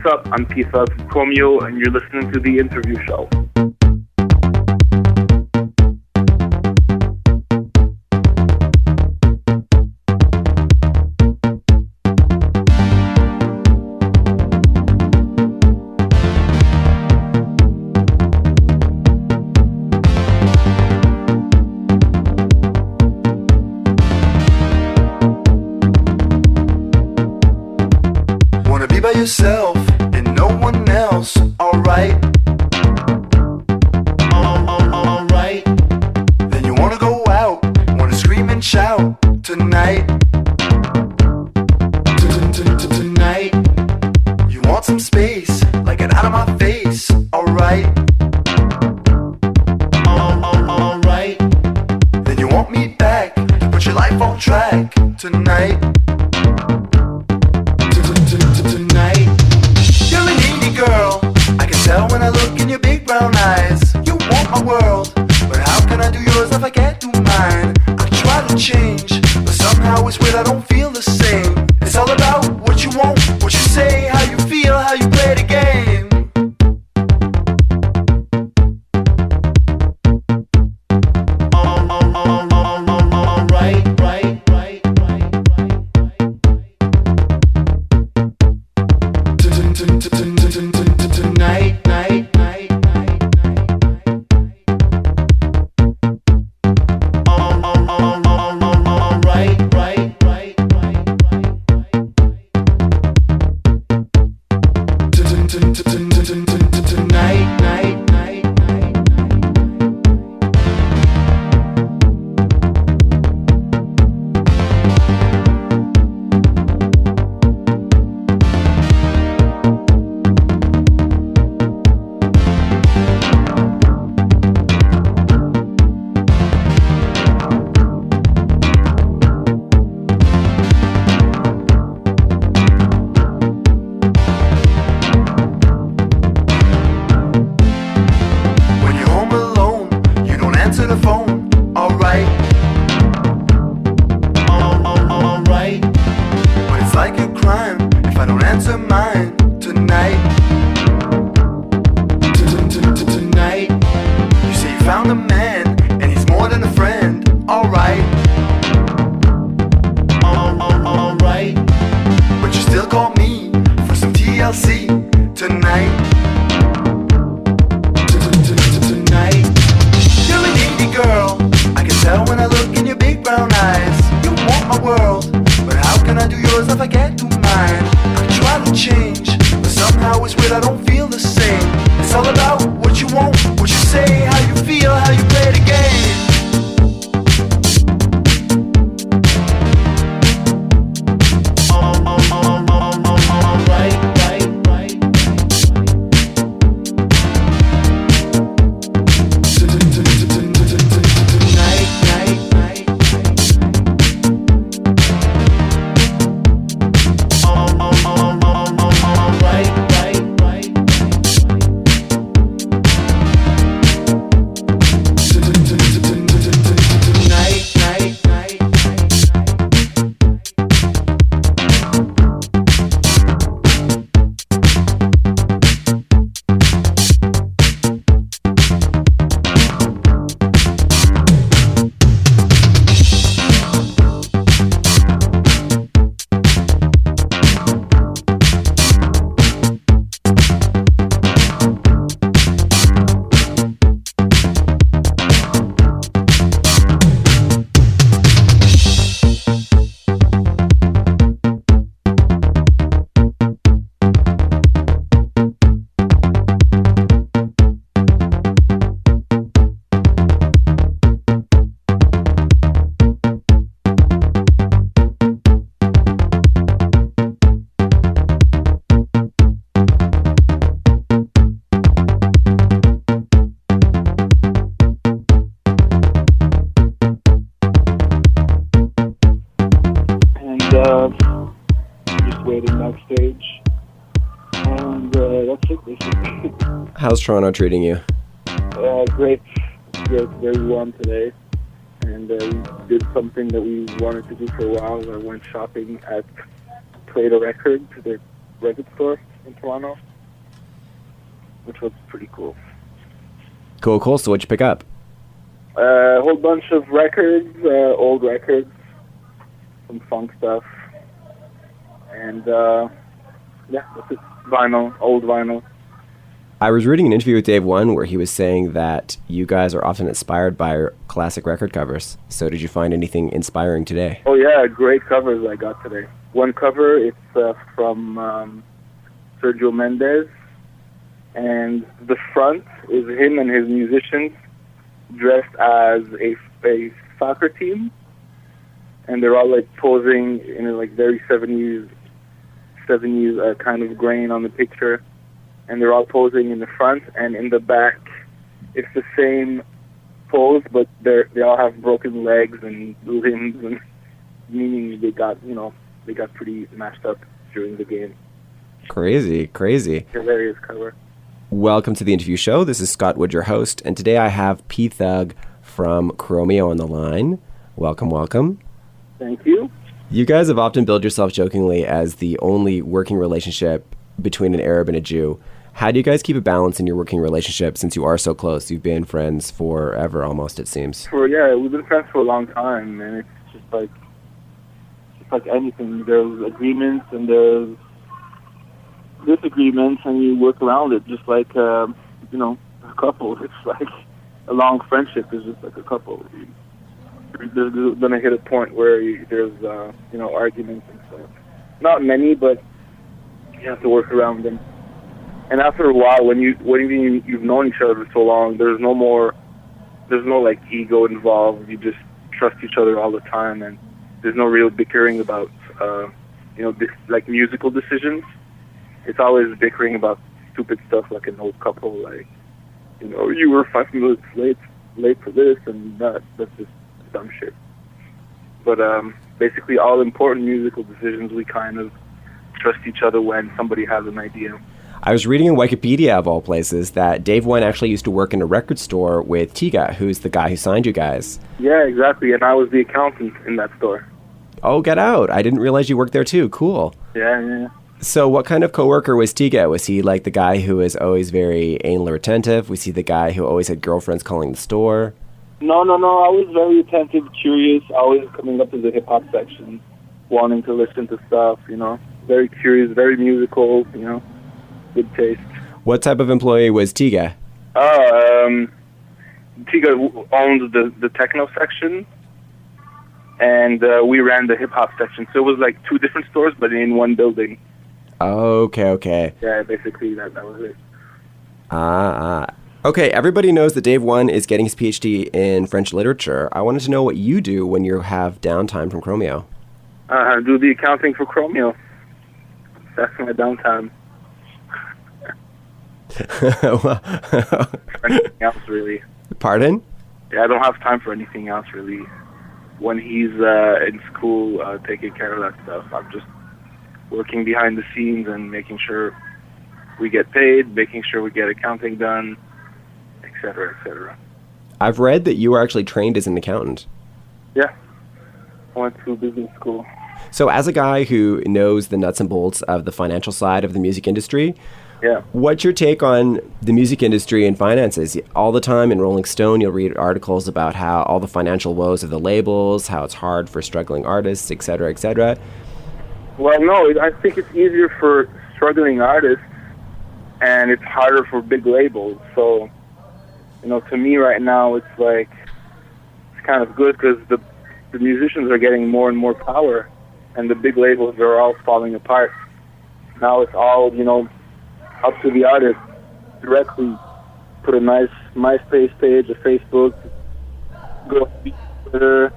up? I'm P-Thugg from Chromeo, and you're listening to The Interview Show. Yourself and no one else, alright. Alright. Then you wanna go out, wanna scream and shout tonight. Tonight. You want some space, like get out of my face, alright. Alright. Then you want me back, to put your life on track tonight. Tonight, you're a needy girl. I can tell when I look in your big brown eyes. You want my world, but how can I do yours if I can't do mine? I try to change, but somehow it's weird, I don't feel the same. It's all about what you want, what you say, how you feel, how you play the game. How's Toronto treating you? Great. It's very warm today, and we did something that we wanted to do for a while. I went shopping at Play the Record, their record store, in Toronto, which was pretty cool. Cool. So what'd you pick up? A whole bunch of records, old records, some funk stuff, and that's it. Vinyl, old vinyl. I was reading an interview with Dave One where he was saying that you guys are often inspired by classic record covers. So did you find anything inspiring today? Oh yeah, great covers I got today. One cover, it's from Sergio Mendes, and the front is him and his musicians dressed as a soccer team, and they're all like posing in a like very 70s kind of grain on the picture, and they're all posing in the front, and in the back it's the same pose, but they all have broken legs and limbs, and meaning they got pretty mashed up during the game. Crazy. Hilarious cover. Welcome to the interview show. This is Scott Wood, your host, and today I have P-Thugg from Chromeo on the line. Welcome. Thank you. You guys have often billed yourself jokingly as the only working relationship between an Arab and a Jew. How do you guys keep a balance in your working relationship since you are so close? You've been friends forever almost, it seems. We've been friends for a long time, and it's just like anything. There's agreements and there's disagreements, and you work around it just like a couple. It's like a long friendship is just like a couple. There's gonna hit a point where there's arguments and stuff. Not many, but you have to work around them. And after a while, when you've known each other for so long, there's no like ego involved. You just trust each other all the time, and there's no real bickering about like musical decisions. It's always bickering about stupid stuff like an old couple, like you were 5 minutes late for this and that. That's just dumb shit. But basically, all important musical decisions, we kind of trust each other when somebody has an idea. I was reading in Wikipedia, of all places, that Dave One actually used to work in a record store with Tiga, who's the guy who signed you guys. Yeah, exactly, and I was the accountant in that store. Oh, get out. I didn't realize you worked there too. Cool. Yeah. So what kind of coworker was Tiga? Was he like the guy who was always very anal retentive? Was he the guy who always had girlfriends calling the store? No. I was very attentive, curious, always coming up to the hip-hop section, wanting to listen to stuff, very curious, very musical, good taste. What type of employee was Tiga? Tiga owned the techno section, and we ran the hip-hop section. So it was like two different stores, but in one building. Okay. Yeah, basically that was it. Okay, everybody knows that Dave One is getting his PhD in French literature. I wanted to know what you do when you have downtime from Chromeo. I do the accounting for Chromeo. That's my downtime. Anything else, really. Pardon? Yeah, I don't have time for anything else, really. When he's in school taking care of that stuff, I'm just working behind the scenes and making sure we get paid, making sure we get accounting done, etc., etc. I've read that you were actually trained as an accountant. Yeah. I went to business school. So as a guy who knows the nuts and bolts of the financial side of the music industry, yeah, what's your take on the music industry and finances? All the time in Rolling Stone, you'll read articles about how all the financial woes of the labels, how it's hard for struggling artists, etc., etc. Well, no, I think it's easier for struggling artists, and it's harder for big labels. So, to me right now, it's like, it's kind of good because the musicians are getting more and more power, and the big labels are all falling apart. Now it's all, up to the artist directly. Put a nice MySpace page, a Facebook, go to Twitter,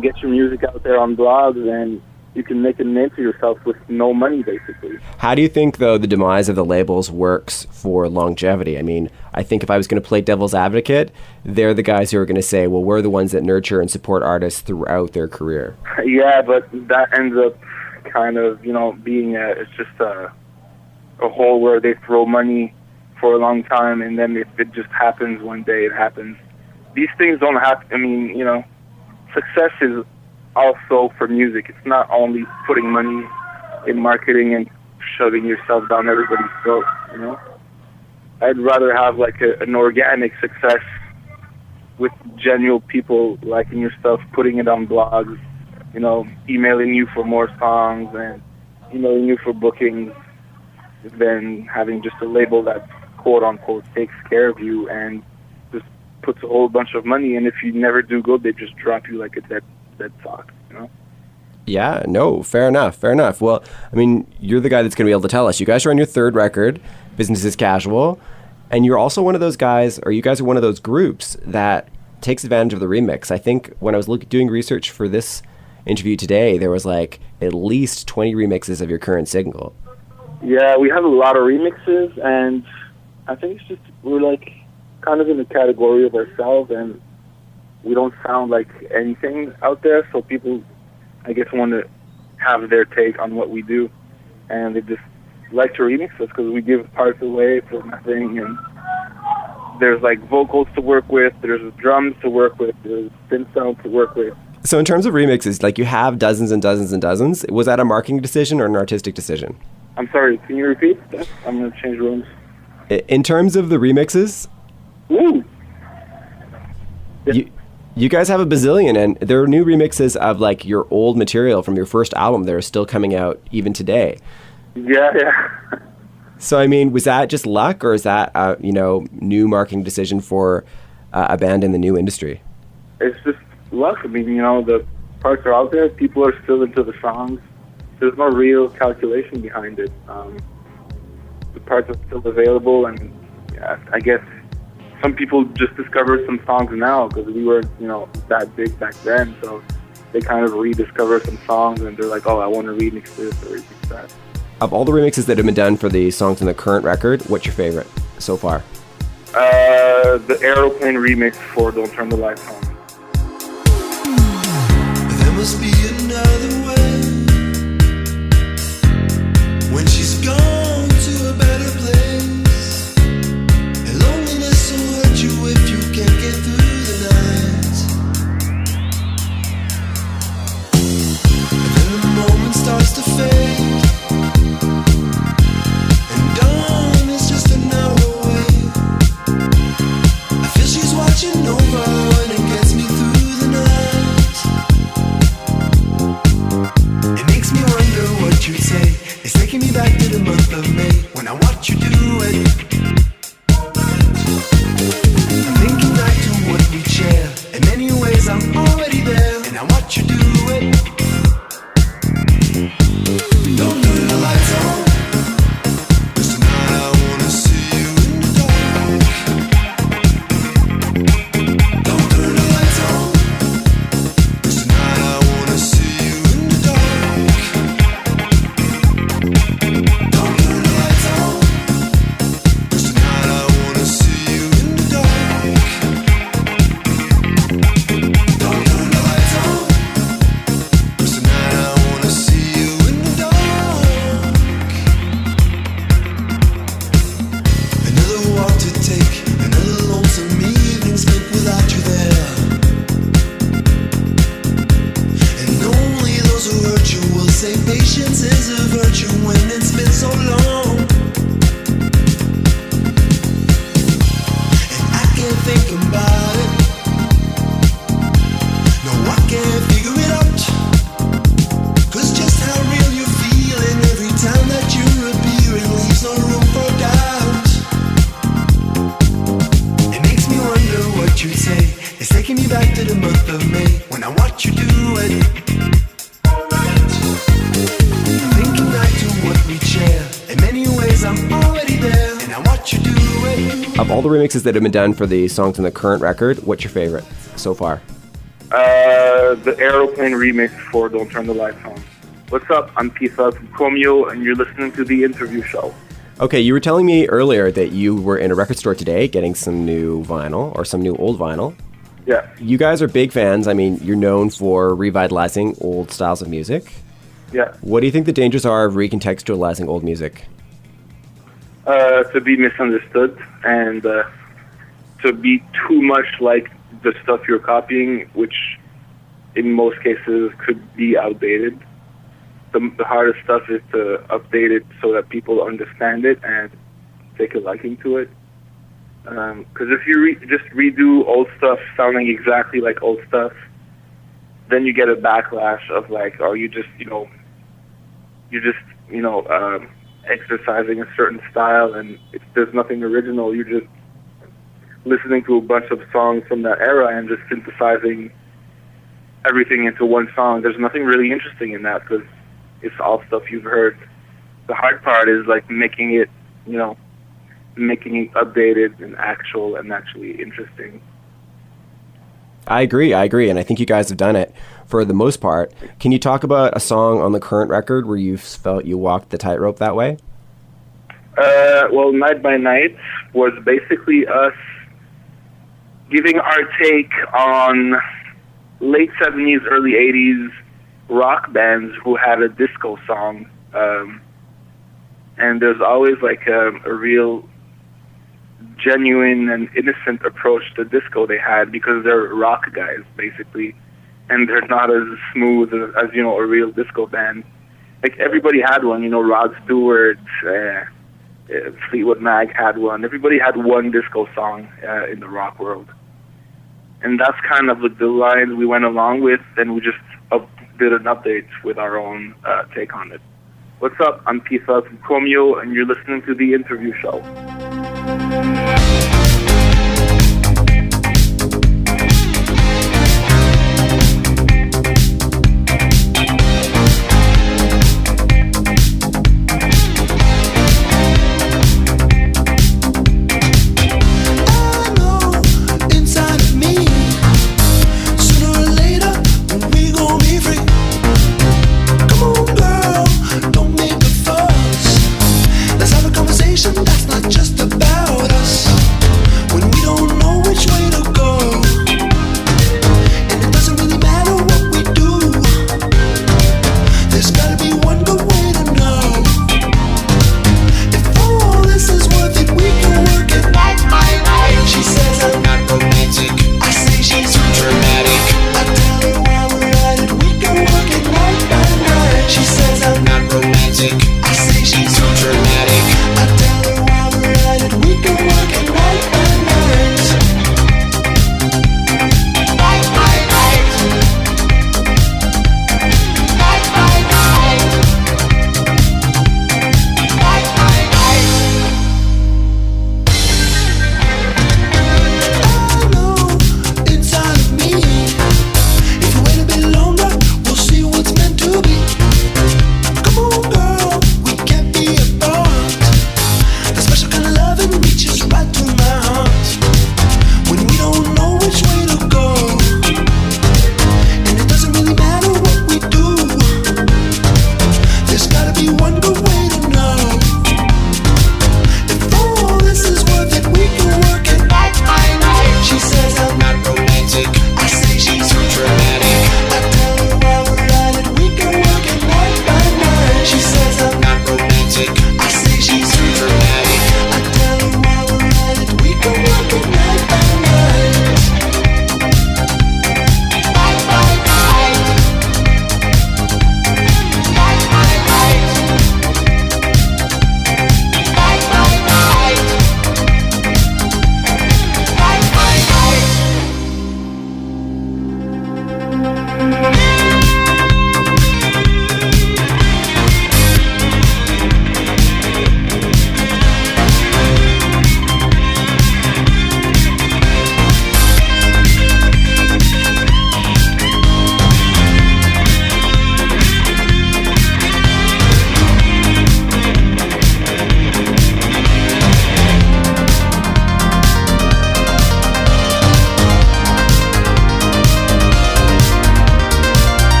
get your music out there on blogs, and you can make a name for yourself with no money, basically. How do you think, though, the demise of the labels works for longevity? I mean, I think if I was going to play devil's advocate, they're the guys who are going to say, well, we're the ones that nurture and support artists throughout their career. Yeah, but that ends up kind of, being it's just a hole where they throw money for a long time, and then if it just happens one day, it happens. These things don't happen. I mean, success is also for music. It's not only putting money in marketing and shoving yourself down everybody's throat, you know? I'd rather have like an organic success with genuine people liking your stuff, putting it on blogs, you know, emailing you for more songs and emailing you for bookings, than having just a label that quote unquote takes care of you and just puts a whole bunch of money, and if you never do good, they just drop you like a dead sock, you know? Yeah, no, fair enough. Well, I mean, you're the guy that's going to be able to tell us. You guys are on your third record, Business is Casual, and you're also one of those guys, or you guys are one of those groups that takes advantage of the remix. I think when I was doing research for this interview today, there was like at least 20 remixes of your current single. Yeah, we have a lot of remixes, and I think it's just we're like kind of in the category of ourselves, and we don't sound like anything out there, so people, I guess, want to have their take on what we do, and they just like to remix us because we give parts away for nothing, and there's like vocals to work with, there's drums to work with, there's synth sound to work with. So in terms of remixes, like you have dozens and dozens and dozens. Was that a marketing decision or an artistic decision? I'm sorry, can you repeat that? I'm going to change rooms. In terms of the remixes, Ooh. Yeah. You guys have a bazillion, and there are new remixes of like your old material from your first album that are still coming out even today. Yeah. So, I mean, was that just luck, or is that a, new marketing decision for a band in the new industry? It's just luck. I mean, the parts are out there. People are still into the songs. There's no real calculation behind it. The parts are still available, and I guess some people just discover some songs now because we weren't, that big back then. So they kind of rediscover some songs, and they're like, "Oh, I want to remix this or remix that." Of all the remixes that have been done for the songs on the current record, what's your favorite so far? The Aeroplane remix for "Don't Turn the Lights On." There must be another way. When she's gone to a better place, and loneliness will hurt you if you can't get through the night. And then the moment starts to fade, and dawn is just an hour away. I feel she's watching over, and it gets me through the night. It makes me wonder what you'd say. It's taking me back to the month of May when I watch you do it. I'm thinking back to what we share. In many ways I'm already there, and I watch you do it. Don't turn the lights on, 'cause tonight I wanna see you in the dark. Don't turn the lights on, 'cause tonight I wanna see you in the dark. Don't turn the lights on, 'cause tonight I wanna see you in the dark. Don't turn the lights on, 'cause tonight I wanna see you in the dark. Another walk to take, another lonesome evening spent without you there. And only those who hurt you will say patience is a virtue when it's been so long. And I can't think about it. No, I can't figure it out. 'Cause just how real you're feeling every time that you're appearing leaves no room for doubt. It makes me wonder what you'd say. It's taking me back to the month of May when I watch you do it. Thinking back to what we share. In many ways I'm already there, and I watch you do it. Of all the remixes that have been done for the songs on the current record, what's your favorite so far? The Aeroplane remix for "Don't Turn the Lights On." What's up? I'm P-Thugg from Chromeo, and you're listening to The Interview Show. Okay, you were telling me earlier that you were in a record store today getting some new vinyl, or some new old vinyl. Yeah. You guys are big fans. I mean, you're known for revitalizing old styles of music. Yeah. What do you think the dangers are of recontextualizing old music? To be misunderstood and to be too much like the stuff you're copying, which in most cases could be outdated. the hardest stuff is to update it so that people understand it and take a liking to it. Because if you just redo old stuff sounding exactly like old stuff, then you get a backlash of like, oh, you're just exercising a certain style, and there's nothing original. You're just listening to a bunch of songs from that era and just synthesizing everything into one song. There's nothing really interesting in that because it's all stuff you've heard. The hard part is like making it updated and actually interesting. I agree, and I think you guys have done it for the most part. Can you talk about a song on the current record where you felt you walked the tightrope that way? Well, Night by Night was basically us giving our take on late 70s, early 80s rock bands who had a disco song. And there's always like a real genuine and innocent approach to disco they had because they're rock guys, basically. And they're not as smooth as a real disco band. Like, everybody had one, Rod Stewart, Fleetwood Mac had one. Everybody had one disco song in the rock world. And that's kind of the line we went along with, and we just did an update with our own take on it. What's up? I'm P-Thugg from Chromeo, and you're listening to The Interview Show. That's not just about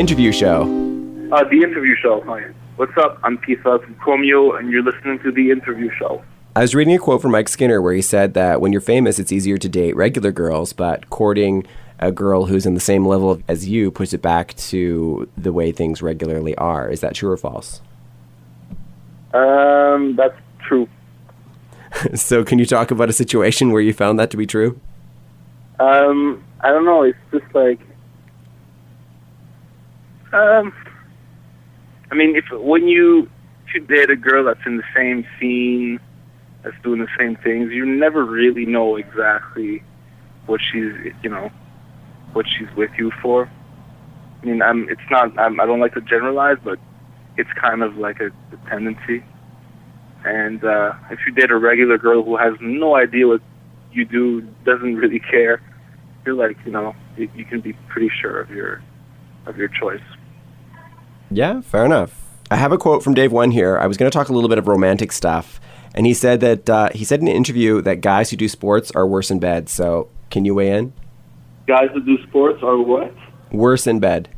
interview show. The interview show. Hi. What's up? I'm P-Thugg from Chromeo, and you're listening to the interview show. I was reading a quote from Mike Skinner where he said that when you're famous, it's easier to date regular girls, but courting a girl who's in the same level as you puts it back to the way things regularly are. Is that true or false? That's true. So can you talk about a situation where you found that to be true? I don't know. It's just like, I mean, if you date a girl that's in the same scene, that's doing the same things, you never really know exactly what she's with you for. I mean, I don't like to generalize, but it's kind of like a tendency. And if you date a regular girl who has no idea what you do, doesn't really care, you're like, you can be pretty sure of your choice. Yeah, fair enough. I have a quote from Dave One here. I was going to talk a little bit of romantic stuff, and he said that he said in an interview that guys who do sports are worse in bed. So can you weigh in? Guys who do sports are what? Worse in bed.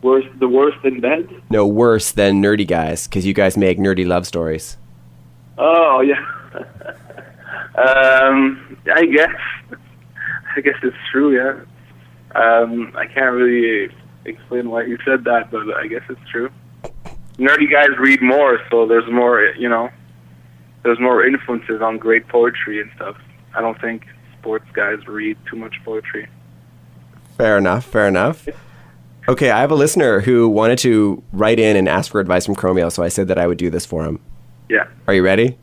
The worst in bed? No, worse than nerdy guys, because you guys make nerdy love stories. Oh, yeah. I guess it's true, yeah. I can't really explain why you said that, but I guess it's true. Nerdy guys read more, so there's more, there's more influences on great poetry and stuff. I don't think sports guys read too much poetry. Fair enough. Okay, I have a listener who wanted to write in and ask for advice from Chromeo, so I said that I would do this for him. Yeah. Are you ready?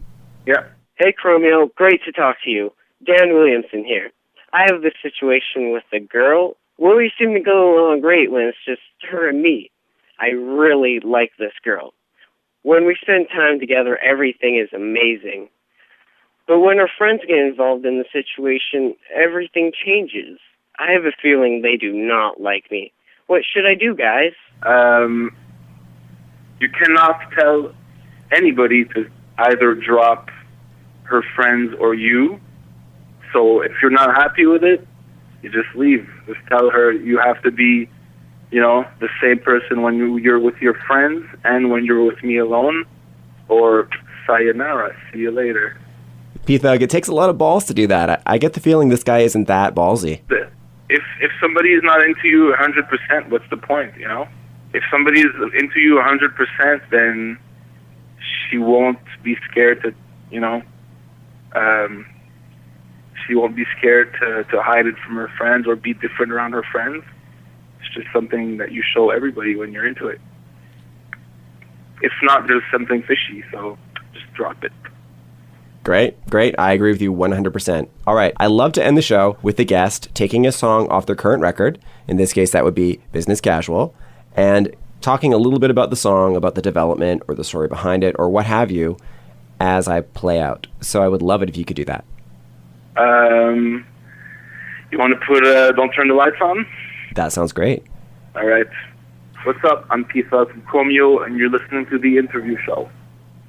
Yeah. Hey, Chromeo. Great to talk to you. Dan Williamson here. I have this situation with a girl where we seem to go along great when it's just her and me. I really like this girl. When we spend time together, everything is amazing. But when her friends get involved in the situation, everything changes. I have a feeling they do not like me. What should I do, guys? You cannot tell anybody to either drop her friends or you. So if you're not happy with it, you just leave. Just tell her you have to be, the same person when you're with your friends and when you're with me alone, or sayonara, see you later. P-Thugg, it takes a lot of balls to do that. I get the feeling this guy isn't that ballsy. If somebody is not into you 100%, what's the point, If somebody is into you 100%, then she won't be scared to, she won't be scared to hide it from her friends or be different around her friends. It's just something that you show everybody when you're into it. It's not just something fishy, so just drop it. Great. I agree with you 100%. All right, I love to end the show with the guest taking a song off their current record. In this case, that would be Business Casual, and talking a little bit about the song, about the development or the story behind it or what have you as I play out. So I would love it if you could do that. You want to put Don't Turn the Lights On? That sounds great. All right. What's up? I'm P-Thugg from Chromeo, and you're listening to the interview show.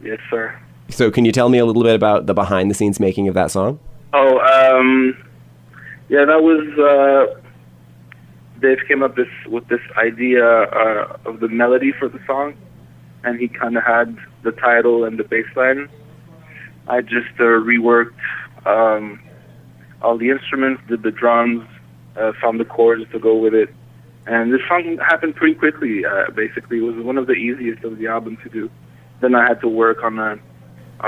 Yes, sir. So can you tell me a little bit about the behind-the-scenes making of that song? Oh, yeah, that was, Dave came up with this idea of the melody for the song, and he kind of had the title and the bass line. I just reworked all the instruments, did the drums, found the chords to go with it, and this song happened pretty quickly. Basically, it was one of the easiest of the album to do. Then I had to work on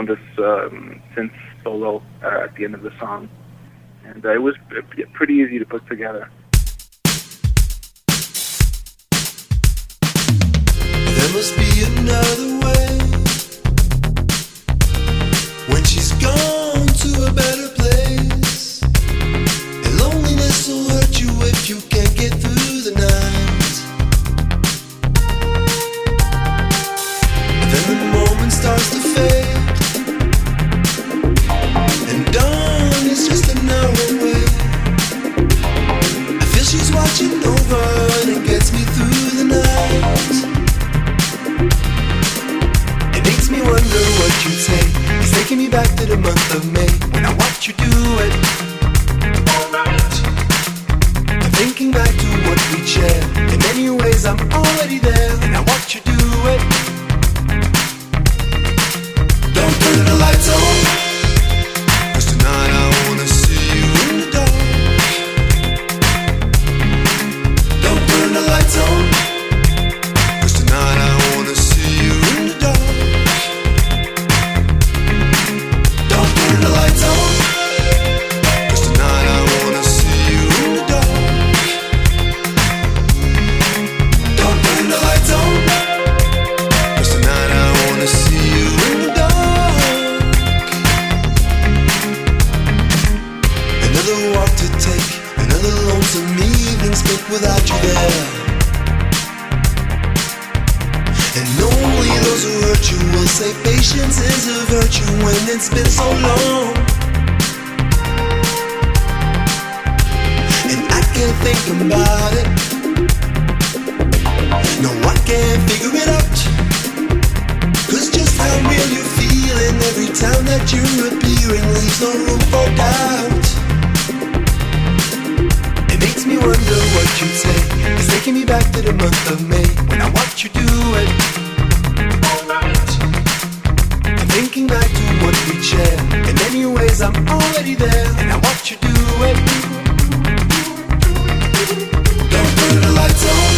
this synth solo at the end of the song, and it was pretty easy to put together. There must be another way. When she's gone to a better place, and loneliness will hurt you if you can't get through the night. Then the moment starts to fade, and dawn is just an hour away. I'm already there, and I watch you do it. Don't turn the lights on, 'cause tonight I wanna see you in the dark. Don't turn the lights on, 'cause tonight I wanna see you in the dark. Don't turn the lights on, 'cause tonight I wanna see you in the dark. Don't turn the lights on, 'cause tonight I wanna see you in the dark. Another walk to take, another lonesome evening spent without you there. And only those who hurt you will say patience is a virtue when it's been so long. And I can't think about it, no, I can't figure it out. 'Cause just how real you feel in every time that you're appearing leaves no room for doubt. It makes me wonder what you'd say. It's taking me back to the month of May when I watch you do it. I'm thinking back to what we shared. In many ways I'm already there, and I watch you do it. Don't turn the lights on,